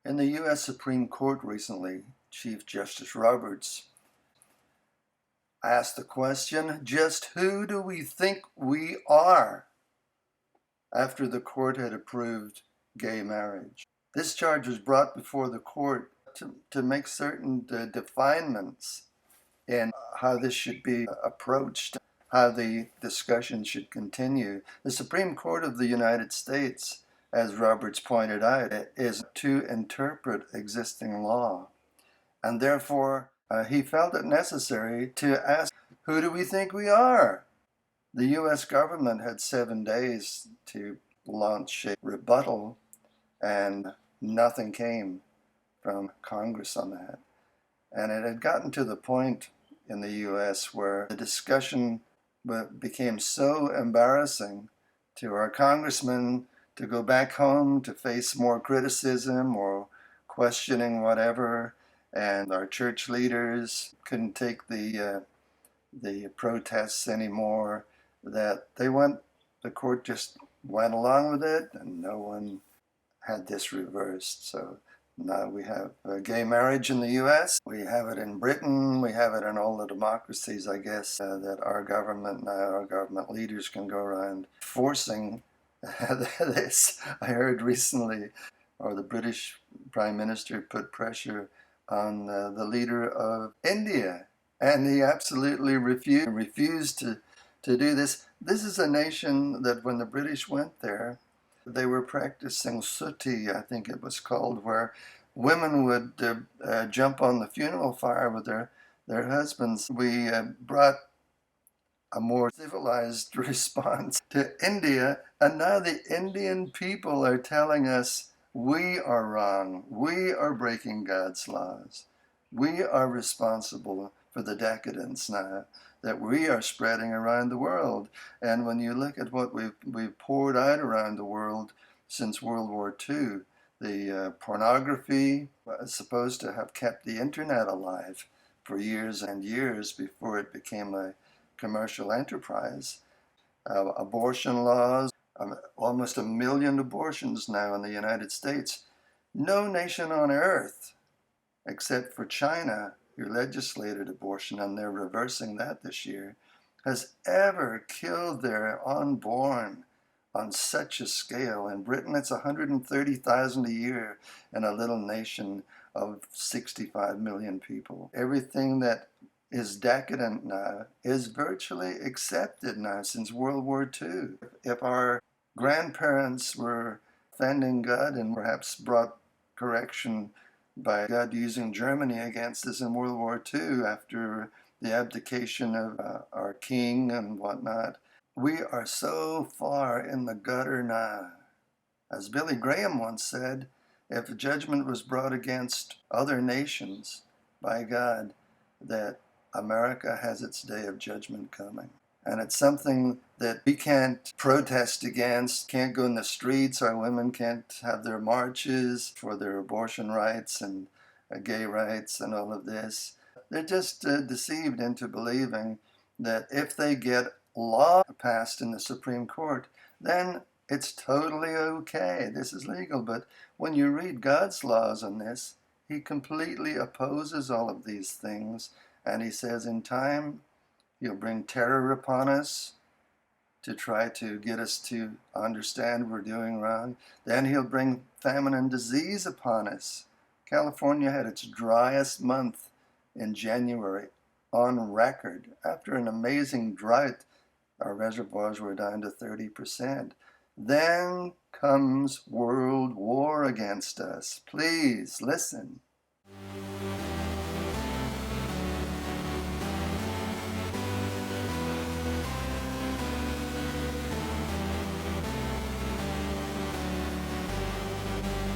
In the U.S. Supreme Court recently, Chief Justice Roberts asked the question, just who do we think we are? After the court had approved gay marriage. This charge was brought before the court to make certain definements in how this should be approached, how the discussion should continue. The Supreme Court of the United States, as Roberts pointed out, is to interpret existing law. And therefore, he felt it necessary to ask, who do we think we are? The U.S. government had 7 days to launch a rebuttal, and nothing came from Congress on that. And it had gotten to the point in the U.S. where the discussion became so embarrassing to our congressmen to go back home to face more criticism or questioning whatever, and our church leaders couldn't take the protests anymore, that the court just went along with it, and no one had this reversed. So now we have gay marriage in the U.S. We have it in Britain. We have it in all the democracies, I guess, that our government leaders can go around forcing this. I heard recently, or the British Prime Minister put pressure on the leader of India, and he absolutely refused to do this. This is a nation that when the British went there, they were practicing sati, I think it was called, where women would jump on the funeral fire with their husbands. We brought a more civilized response to India, and now the Indian people are telling us we are wrong. We are breaking God's laws. We are responsible for the decadence now that we are spreading around the world. And when you look at what we've poured out around the world since World War II, the pornography was supposed to have kept the internet alive for years and years before it became a commercial enterprise. Abortion laws, almost 1 million abortions now in the United States. No nation on earth, except for China, who legislated abortion, and they're reversing that this year, has ever killed their unborn on such a scale. In Britain, it's 130,000 a year in a little nation of 65 million people. Everything that is decadent now is virtually accepted now since World War II. If our grandparents were offending God and perhaps brought correction by God using Germany against us in World War II after the abdication of our king and whatnot, we are so far in the gutter now. As Billy Graham once said, if a judgment was brought against other nations by God, that America has its day of judgment coming. And it's something that we can't protest against, can't go in the streets, our women can't have their marches for their abortion rights and gay rights and all of this. They're just deceived into believing that if they get law passed in the Supreme Court, then it's totally okay. This is legal. But when you read God's laws on this, he completely opposes all of these things. And he says in time, he'll bring terror upon us to try to get us to understand we're doing wrong. Then he'll bring famine and disease upon us. California had its driest month in January on record. After an amazing drought, our reservoirs were down to 30%. Then comes world war against us. Please listen.